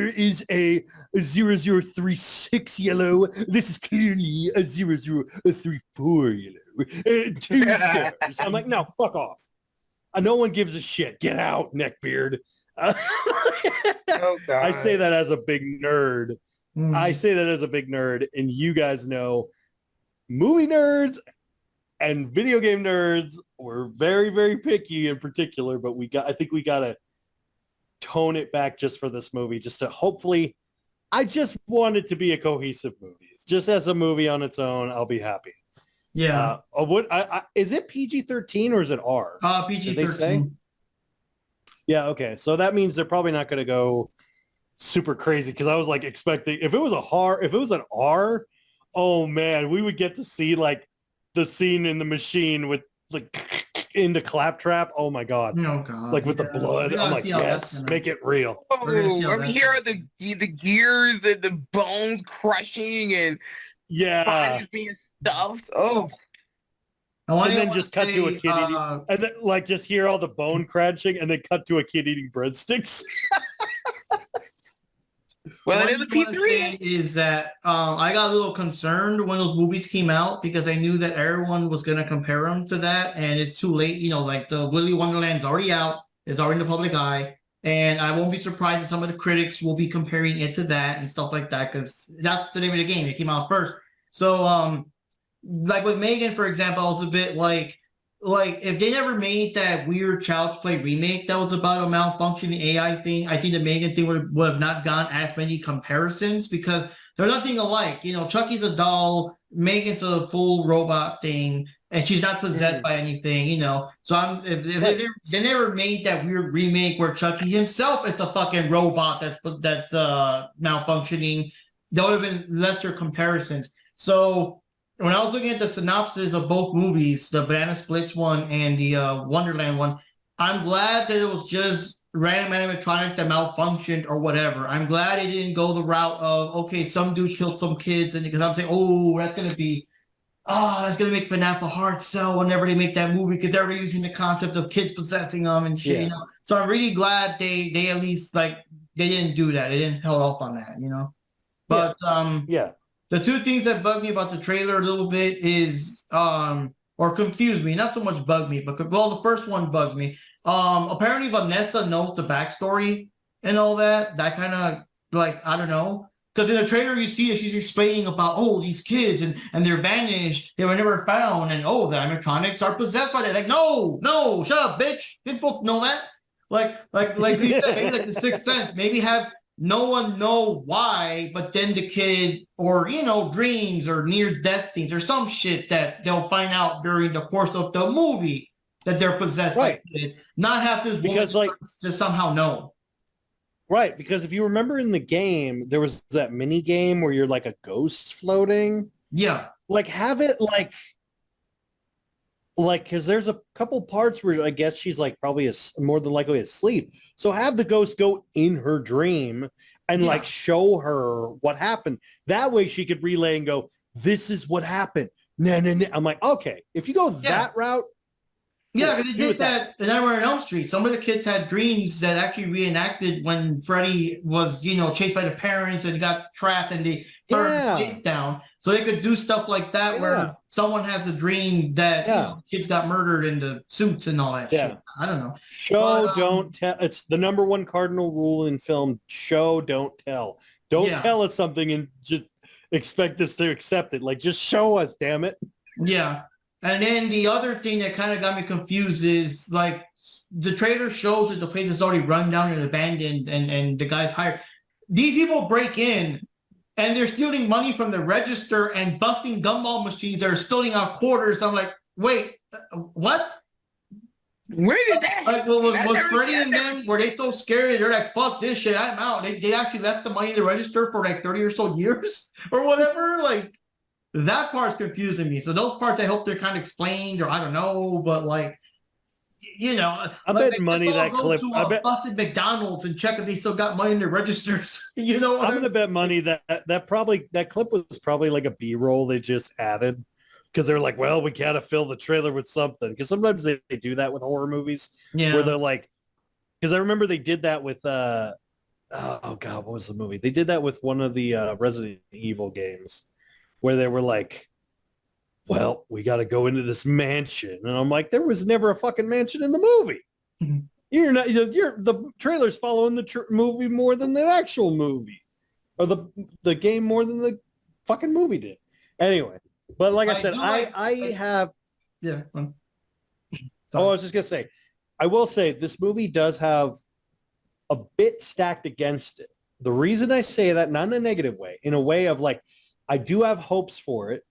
is a 0036 yellow. This is clearly a 0034 yellow. 2 stars. I'm like, no, fuck off. No one gives a shit. Get out, neckbeard. Oh, God. I say that as a big nerd. I say that as a big nerd, and you guys know movie nerds and video game nerds were very, very picky in particular, but I think we got to tone it back just for this movie, just to hopefully, I just want it to be a cohesive movie. Just as a movie on its own, I'll be happy. Yeah. Is it PG-13 or is it R? PG-13. Did they say? Yeah, okay. So that means they're probably not going to go super crazy, because I was like expecting, if it was an R, oh man, we would get to see like the scene in the machine with like into Claptrap. Oh my God. Oh God. Like with the blood. I'm like, yes, make it real. Oh, I'm hearing the gears and the bones crushing and bodies being stuffed. Oh. And then just cut to a kid eating, and then like just hear all the bone crunching, and then cut to a kid eating breadsticks. Well, it is a P3. Is that I got a little concerned when those movies came out, because I knew that everyone was going to compare them to that, and it's too late. You know, like the Willy Wonderland's already out. It's already in the public eye. And I won't be surprised if some of the critics will be comparing it to that and stuff like that, because that's the name of the game. It came out first. So, like with Megan, for example, I was a bit like if they never made that weird Child's Play remake that was about a malfunctioning AI thing, I think the Megan thing would have not gone as many comparisons, because they're nothing alike. You know, Chucky's a doll, Megan's a full robot thing, and she's not possessed by anything, you know. So if they never made that weird remake where Chucky himself is a fucking robot that's malfunctioning, there would have been lesser comparisons. So when I was looking at the synopsis of both movies, the Banana Splits one and the Wonderland one, I'm glad that it was just random animatronics that malfunctioned or whatever. I'm glad it didn't go the route of, okay, some dude killed some kids, and because I'm saying, that's going to make FNAF a hard sell whenever they make that movie, because they're using the concept of kids possessing them and shit, you know. So I'm really glad they at least, like, they didn't do that. They didn't held off on that, you know. But the two things that bug me about the trailer a little bit is, or confuse me, not so much bug me, but the first one bugs me. Apparently Vanessa knows the backstory and all that. That kind of, like, I don't know. Because in the trailer you see that she's explaining about, these kids and they're vanished, they were never found, and the animatronics are possessed by that. Like, no, shut up, bitch. You're supposed to know that. Like we said, maybe like the Sixth Sense. Maybe have no one know why, but then the kid, or dreams or near death scenes or some shit that they'll find out during the course of the movie that they're possessed by kids. Not have this Because, woman just somehow know. Right, because if you remember in the game, there was that mini game where you're like a ghost floating. Yeah. Like, have it like because there's a couple parts where I guess she's like probably more than likely asleep. So have the ghost go in her dream and like show her what happened. That way she could relay and go, this is what happened. No. I'm like, okay, if you go that route. Yeah, because they did that in Nightmare on Elm Street. Some of the kids had dreams that actually reenacted when Freddy was, chased by the parents and got trapped and they burned face down. So they could do stuff like that where someone has a dream that kids got murdered in the suits and all that shit. I don't know. Show, don't tell. It's the number one cardinal rule in film. Show, don't tell. Don't tell us something and just expect us to accept it. Like, just show us, damn it. Yeah. And then the other thing that kind of got me confused is, like, the trailer shows that the place is already run down and abandoned and the guy's hired. These people break in and they're stealing money from the register and busting gumball machines that are spilling out quarters. I'm like, wait, what? Where did that? Like, was Freddy and them, were they so scared? They're like, fuck this shit, I'm out. They actually left the money in the register for like 30 or so years or whatever. Like, that part's confusing me. So those parts, I hope they're kind of explained, or I don't know, but like, I bet money that clip. I bet busted McDonald's and check if they still got money in their registers. I'm gonna bet money that clip was probably like a B-roll they just added because they're like, well, we gotta fill the trailer with something. Because sometimes they do that with horror movies, where they're like, because I remember they did that with oh god, what was the movie? They did that with one of the Resident Evil games, where they were like, well, we got to go into this mansion. And I'm like, there was never a fucking mansion in the movie. Mm-hmm. The trailer's following the movie more than the actual movie. Or the game more than the fucking movie did. Anyway, but like I said, I have... Yeah. I was just going to say, I will say this movie does have a bit stacked against it. The reason I say that, not in a negative way, in a way of like, I do have hopes for it,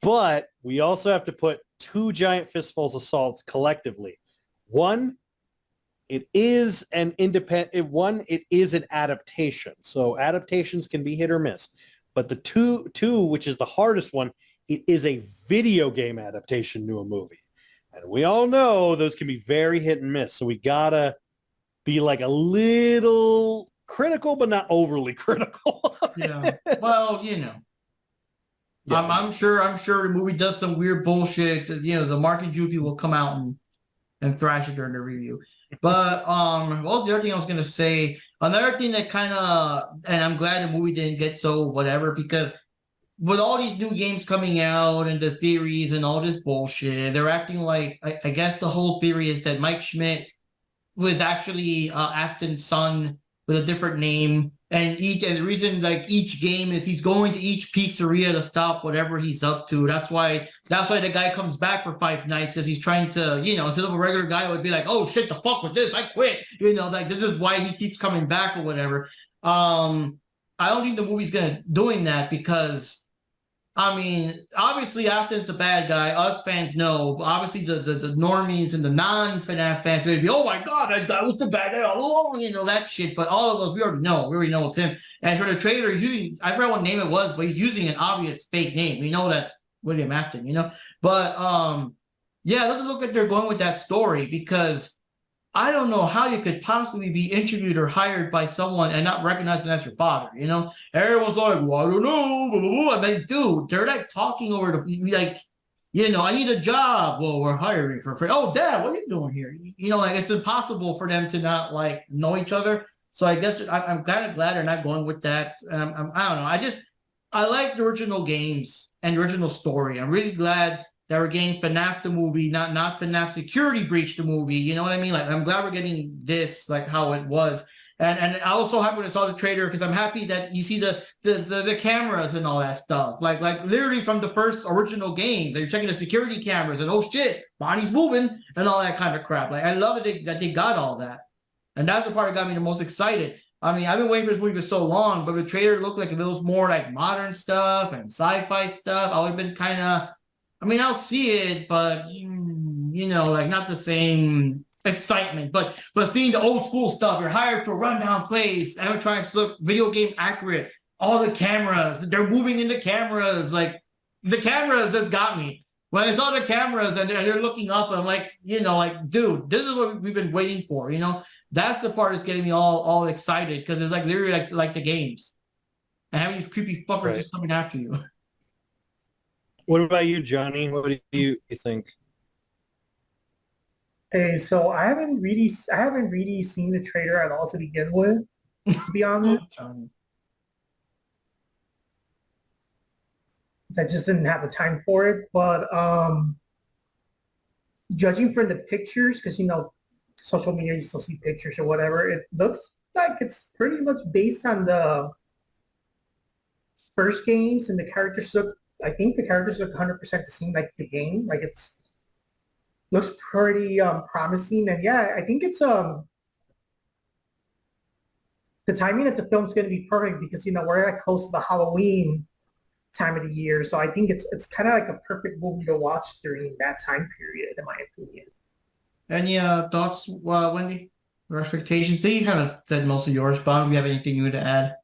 but we also have to put two giant fistfuls of salt collectively. One, it is an it is an adaptation. So adaptations can be hit or miss. But the two, which is the hardest one, it is a video game adaptation to a movie. And we all know those can be very hit and miss. So we gotta be like a little critical, but not overly critical. Yeah. Well, Yeah. I'm sure the movie does some weird bullshit. The Mark and Jupi will come out and thrash it during the review. But the other thing I was gonna say, another thing that kind of, and I'm glad the movie didn't get so whatever, because with all these new games coming out and the theories and all this bullshit, they're acting like, I guess the whole theory is that Mike Schmidt was actually Afton's son with a different name. And the reason, like, each game is he's going to each pizzeria to stop whatever he's up to. That's why the guy comes back for 5 nights, because he's trying to, instead of a regular guy would be like, oh shit, the fuck with this, I quit. Like, this is why he keeps coming back or whatever. I don't think the movie's doing that, because I mean, obviously Afton's a bad guy. Us fans know. Obviously the normies and the non-FNAF fans would be, oh my god, that was the bad guy all along, that shit. But all of us, we already know it's him. And for the trailer, he's using, I forgot what name it was, but he's using an obvious fake name. We know that's William Afton, But yeah, it doesn't look like they're going with that story, because I don't know how you could possibly be interviewed or hired by someone and not recognize them as your father, Everyone's like, well, I don't know, blah, blah, blah. I'm like, dude, they're like talking over like, I need a job. Well, we're hiring for free. Oh, Dad, what are you doing here? Like, it's impossible for them to not, like, know each other. So I guess I'm kind of glad they're not going with that. I don't know. I like the original games and the original story. I'm really glad that we're getting FNAF the movie, not FNAF Security Breach the movie. You know what I mean? Like, I'm glad we're getting this, like, how it was. And I was so happy when I saw the trailer, because I'm happy that you see the cameras and all that stuff. Like literally from the first original game, they're checking the security cameras and, oh shit, body's moving and all that kind of crap. Like, I love it that they got all that. And that's the part that got me the most excited. I mean, I've been waiting for this movie for so long, but the trailer looked like it was more like modern stuff and sci-fi stuff. I would have been kind of, I mean, I'll see it, but like not the same excitement. But seeing the old school stuff, you're hired to a rundown place, animatronics look video game accurate. All the cameras, they're moving into cameras. Like the cameras has got me. When I saw the cameras and they're looking up, I'm like, like, dude, this is what we've been waiting for. That's the part that's getting me all excited because it's like literally like the games and having these creepy fuckers just coming after you. What about you, Johnny? What do you think? Hey, so I haven't really seen the trailer at all to begin with, to be honest. I just didn't have the time for it. But judging from the pictures, because social media, you still see pictures or whatever, it looks like it's pretty much based on the first games, and I think the characters look 100% the same like the game. Like looks pretty promising, and yeah, I think it's the timing of the film's going to be perfect because we're at close to the Halloween time of the year, so I think it's kind of like a perfect movie to watch during that time period, in my opinion. Any thoughts, Wendy? Or expectations? You kind of said most of yours, but do you have anything you would add?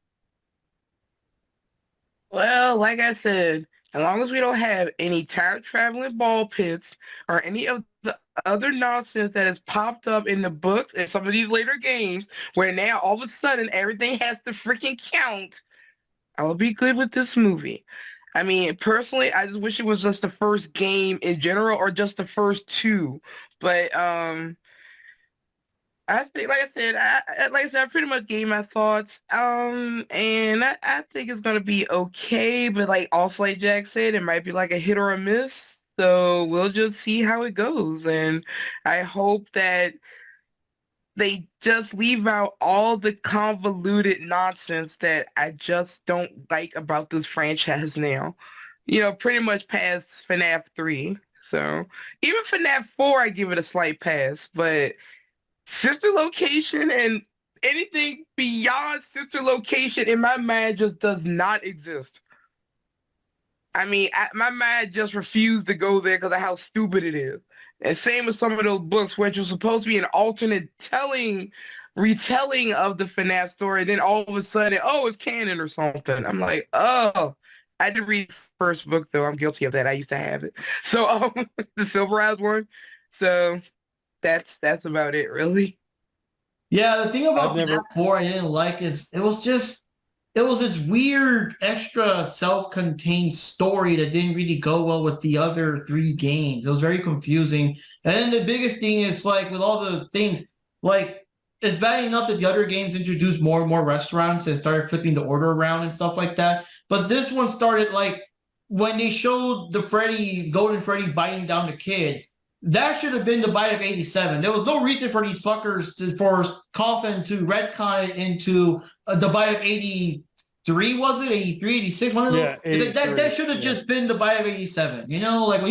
Well, like I said, as long as we don't have any time-traveling ball pits or any of the other nonsense that has popped up in the books and some of these later games where now all of a sudden everything has to freaking count, I will be good with this movie. I mean, personally, I just wish it was just the first game in general or just the first two. But I think, like I said, I pretty much gave my thoughts. And I think it's gonna be okay. But also like Jack said, it might be like a hit or a miss. So we'll just see how it goes. And I hope that they just leave out all the convoluted nonsense that I just don't like about this franchise now. Pretty much past FNAF 3. So even FNAF 4, I give it a slight pass. But Sister Location and anything beyond Sister Location in my mind just does not exist. I mean, my mind just refused to go there because of how stupid it is. And same with some of those books, which was supposed to be an alternate retelling of the FNAF story. And then all of a sudden, it's canon or something. I'm like, oh, I did read the first book, though. I'm guilty of that. I used to have it. So the Silver Eyes one. So that's about it, really. Yeah, the thing about FNAF 4 I didn't like is it was this weird extra self-contained story that didn't really go well with the other three games. It was very confusing. And then the biggest thing is with all the things, it's bad enough that the other games introduced more and more restaurants and started flipping the order around and stuff like that. But this one started when they showed the Golden Freddy biting down the kid. That should have been the bite of 87. There was no reason for these fuckers for Coffin to retcon it into the bite of 83, was it? 83, 86? One of those? Yeah, that should have just been the bite of 87. When you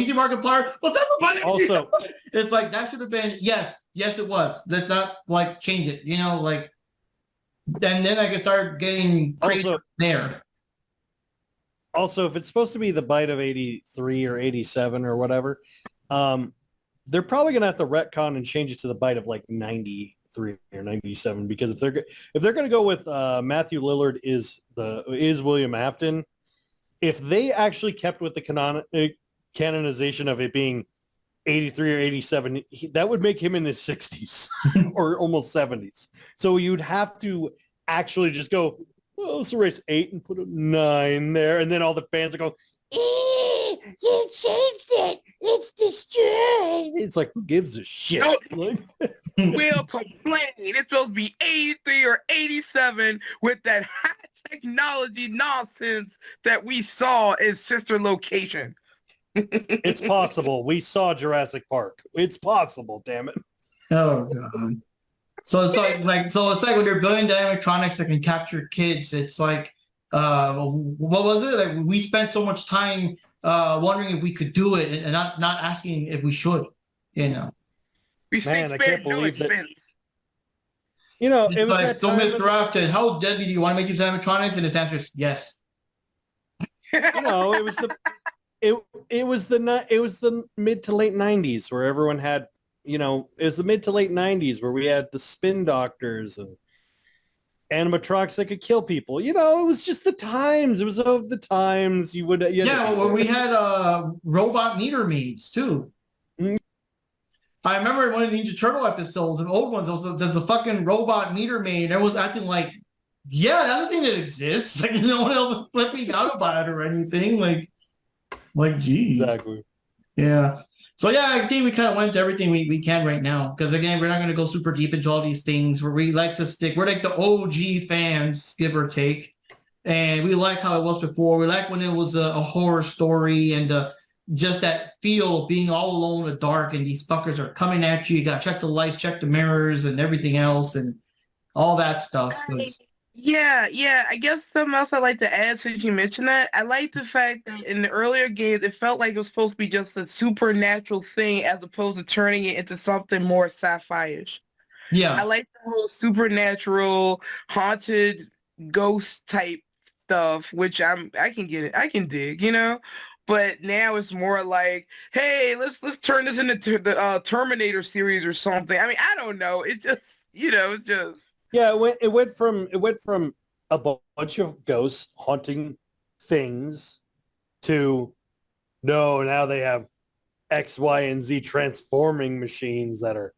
see Markiplier, what's that the bite of 87? Also, it's that should have been, yes, it was. Let's not change it, and then I can start getting crazy there. Also, if it's supposed to be the bite of 83 or 87 or whatever, they're probably gonna have to retcon and change it to the bite of 93 or 97 because if they're gonna go with Matthew Lillard is William Afton, if they actually kept with the canonization of it being 83 or 87, that would make him in his 60s or almost 70s. So you'd have to actually just go, let's erase 8 and put a 9 there, and then all the fans will go, you changed it. It's destroyed. It's who gives a shit? We'll complain. It's supposed to be 83 or 87 with that high technology nonsense that we so in Sister Location. It's possible. We saw Jurassic Park. It's possible, damn it. Oh god. So it's like when they're building the animatronics that can capture kids, it's what was it? We spent so much time wondering if we could do it and not asking if we should, We Man, I can't believe that. You know, it It's was like, that so time. Mr. Afton, how deadly do you want to make these animatronics? And his answer is yes. You know, it was the mid to late 90s where everyone had, you know, it was the mid to late 90s where we had the spin doctors and animatronics that could kill people. You know, it was just the times. It was of the times. Well, we had robot meter maids too. Mm. I remember in one of the Ninja Turtle episodes, the old ones, there's a fucking robot meter maid. That was acting like, yeah, that's a thing that exists. Like no one else is flipping out about it or anything. Like, geez. Exactly. Yeah. So yeah, I think we kind of went into everything we can right now. Because again, we're not going to go super deep into all these things. Where we like to stick. We're like the OG fans, give or take, and we like how it was before. We like when it was a horror story and just that feel of being all alone in the dark and these fuckers are coming at you. You got to check the lights, check the mirrors, and everything else, and all that stuff. Yeah. I guess something else I'd like to add since you mentioned that. I like the fact that in the earlier games, it felt like it was supposed to be just a supernatural thing as opposed to turning it into something more sci-fi-ish. Yeah. I like the whole supernatural, haunted, ghost type stuff, which I can get it. I can dig, you know? But now it's more like, hey, let's turn this into the Terminator series or something. I mean, I don't know. It just, you know, it's just... Yeah, it went from a bunch of ghosts haunting things to now they have X, Y, and Z transforming machines that are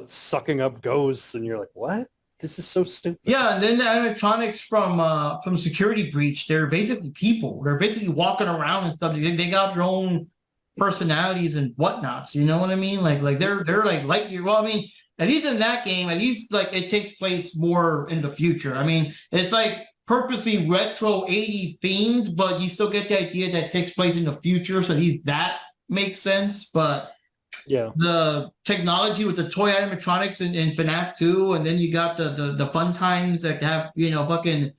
sucking up ghosts, and you're like, what? This is so stupid. Yeah, and then the animatronics from Security Breach, they're basically people. They're basically walking around and stuff. They got their own personalities and whatnots. You know what I mean? Like they're like light year. Well, I mean, at least in that game, at least like it takes place more in the future. I mean, it's like purposely retro 80 themed, but you still get the idea that it takes place in the future. So at least that makes sense. But yeah, the technology with the toy animatronics in FNAF 2, and then you got the fun times that have, you know, fucking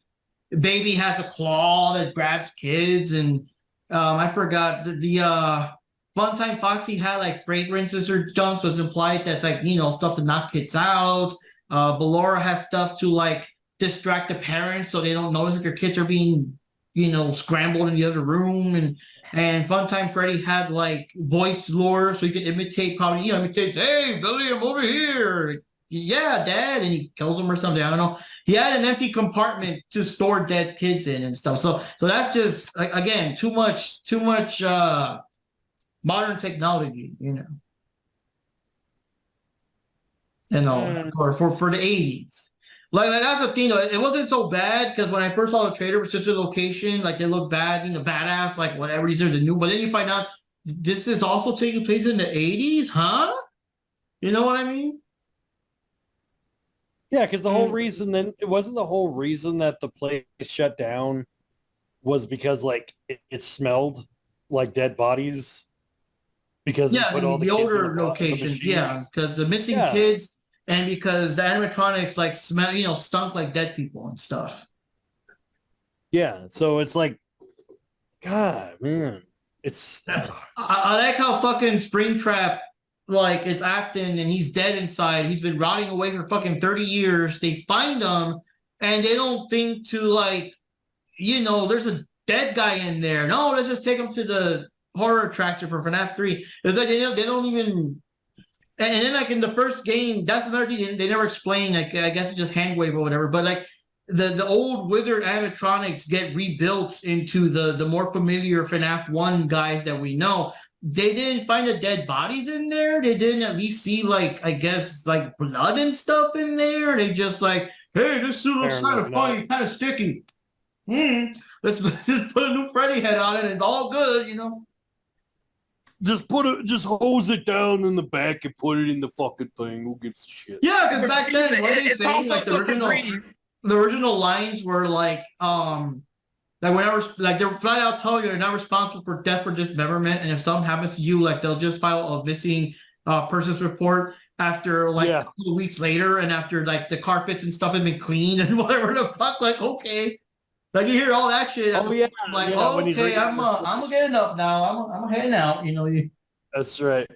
baby has a claw that grabs kids, and I forgot the one time Foxy had like fragrances or junk, so it's implied that's like, you know, stuff to knock kids out. Ballora has stuff to like distract the parents so they don't notice that their kids are being, you know, scrambled in the other room. And Funtime Freddy had like voice lure so you could imitate, probably, you know, imitates, hey, Billy, I'm over here. Yeah, Dad. And he kills them or something. I don't know. He had an empty compartment to store dead kids in and stuff. So that's just, like, again, too much modern technology, you know. For the 80s. Like that's the thing though. It wasn't so bad because when I first saw the trailer with such a location, like they look bad, you know, badass, like whatever. These are the new. But then you find out this is also taking place in the 80s, huh? You know what I mean? Yeah, because the whole reason then it wasn't the whole reason that the place shut down was because like it smelled like dead bodies. Because put all the older locations, because the missing kids. And because the animatronics like smell, you know, stunk like dead people and stuff. Yeah, so it's like, God, man, it's. I like how fucking Springtrap, like it's acting and he's dead inside. He's been rotting away for fucking 30 years. They find him and they don't think to like, you know, there's a dead guy in there. No, let's just take him to the horror attraction for FNAF 3. It's like they don't even. And then, like in the first game, that's another thing they never explain. Like I guess it's just hand wave or whatever. But like the old withered animatronics get rebuilt into the more familiar FNAF 1 guys that we know. They didn't find the dead bodies in there. They didn't at least see like I guess like blood and stuff in there. They just like, hey, this suit looks kind of funny, kind of sticky. Let's just put a new Freddy head on it, and it's all good, you know. Just hose it down in the back and put it in the fucking thing. Who gives a shit? Yeah, because back then, what they it's saying, like the original lines were like whenever, like they're flat out telling you they're not responsible for death or dismemberment, and if something happens to you, like they'll just file a missing persons report after like a couple of weeks later, and after like the carpets and stuff have been cleaned and whatever the fuck. Like okay. Like you hear all that shit. I'm like, okay, I'm getting up now. I'm heading out. You know. That's right.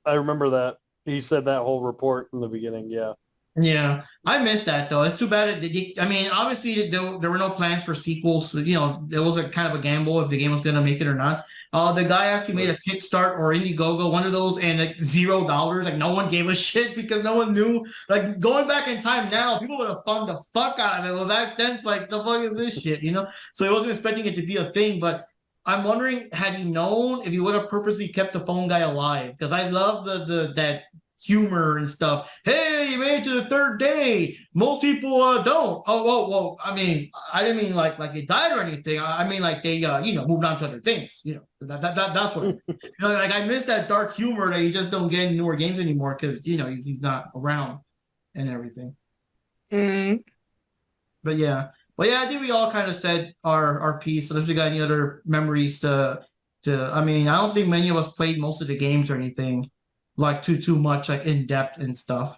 I remember that. He said that whole report in the beginning. Yeah. Yeah, I missed that though. It's too bad. I mean, obviously there were no plans for sequels. So, you know, it was a kind of a gamble if the game was going to make it or not. The guy actually made a Kickstart or Indiegogo, one of those, and like $0. Like no one gave a shit because no one knew. Like going back in time now, people would have funded the fuck out of it. Well, back then, it's like the fuck is this shit, you know? So he wasn't expecting it to be a thing, but. I'm wondering, had he known if he would have purposely kept the phone guy alive? Because I love that humor and stuff. Hey, you made it to the third day. Most people don't. Oh, well. I mean, I didn't mean like they died or anything. I mean like they moved on to other things. You know, that's what. Like I miss that dark humor that you just don't get in newer games anymore because he's not around and everything. Mm. But yeah. Well, yeah, I think we all kind of said our piece. Unless we got any other memories to. I mean, I don't think many of us played most of the games or anything, like too much, like in depth and stuff.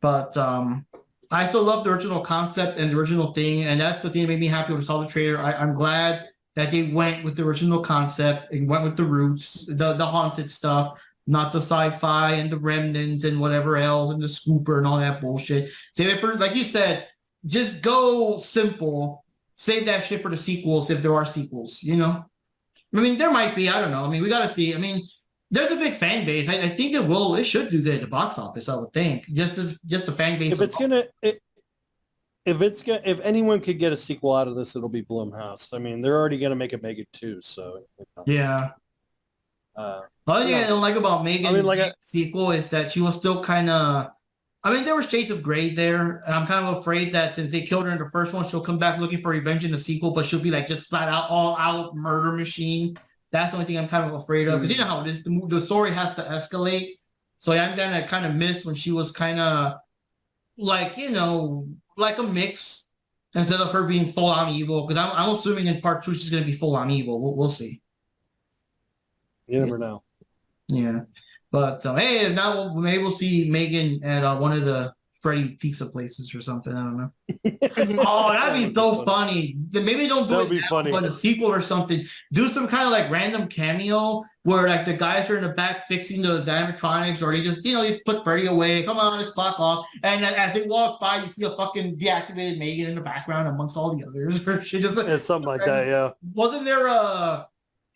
But I still love the original concept and the original thing, and that's the thing that made me happy with Solid Trader. I'm glad that they went with the original concept and went with the roots, the haunted stuff, not the sci-fi and the remnant and whatever else and the scooper and all that bullshit. Like you said. Just go simple. Save that shit for the sequels if there are sequels, I mean, there might be. I don't know. I mean, we got to see. I mean, there's a big fan base. I think it should do good at the box office, I would think. Just a fan base. If anyone could get a sequel out of this, it'll be Blumhouse. I mean, they're already going to make a Megan 2, so. Yeah. The other thing I don't like about Megan's sequel is that she was still kind of... I mean, there were shades of gray there, and I'm kind of afraid that since they killed her in the first one, she'll come back looking for revenge in the sequel, but she'll be like just flat out, all out murder machine. That's the only thing I'm kind of afraid of. Because you know how it is, the story has to escalate. So I'm gonna kind of miss when she was kind of like, like a mix instead of her being full on evil. Because I'm assuming in part 2 she's gonna be full on evil. We'll see. You never know. Yeah. But hey, now maybe we'll see Megan at one of the Freddy pizza places or something. I don't know. Oh, that'd be so funny. Maybe don't do it now, but a sequel or something. Do some kind of like random cameo where like the guys are in the back fixing the animatronics, or they just just put Freddy away. Come on, let's clock off. And then as they walk by, you see a fucking deactivated Megan in the background amongst all the others. It's something like that, yeah. Wasn't there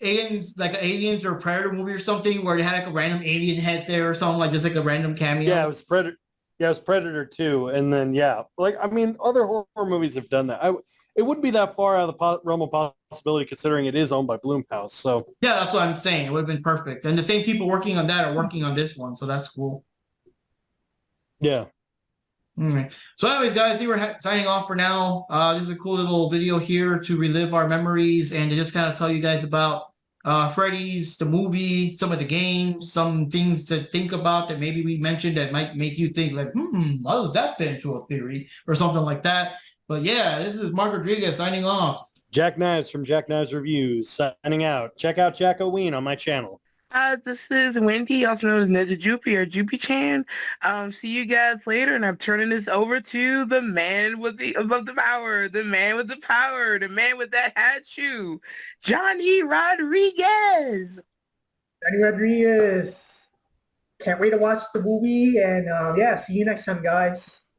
aliens or Predator movie or something where they had like a random alien head there or something, like just like a random cameo? Yeah, it was Predator. Yeah, it was Predator 2, and then I mean, other horror movies have done that. It wouldn't be that far out of the realm of possibility considering it is owned by Blumhouse. So yeah, that's what I'm saying. It would have been perfect. And the same people working on that are working on this one, so that's cool. Yeah. All right. So anyways, guys, we were signing off for now. This is a cool little video here to relive our memories and to just kind of tell you guys about Freddy's, the movie, some of the games, some things to think about that maybe we mentioned that might make you think like, how does that fit into a theory or something like that? But yeah, this is Mark Rodriguez signing off. Jack Knives from Jack Knives Reviews signing out. Check out Jack O'Ween on my channel. This is Wendy, also known as Ninja Jupi or Jupi-chan. See you guys later, and I'm turning this over to the man with the power, the man with the power, the man with that hat shoe, Johnny Rodriguez. Johnny Rodriguez. Can't wait to watch the movie, and see you next time, guys.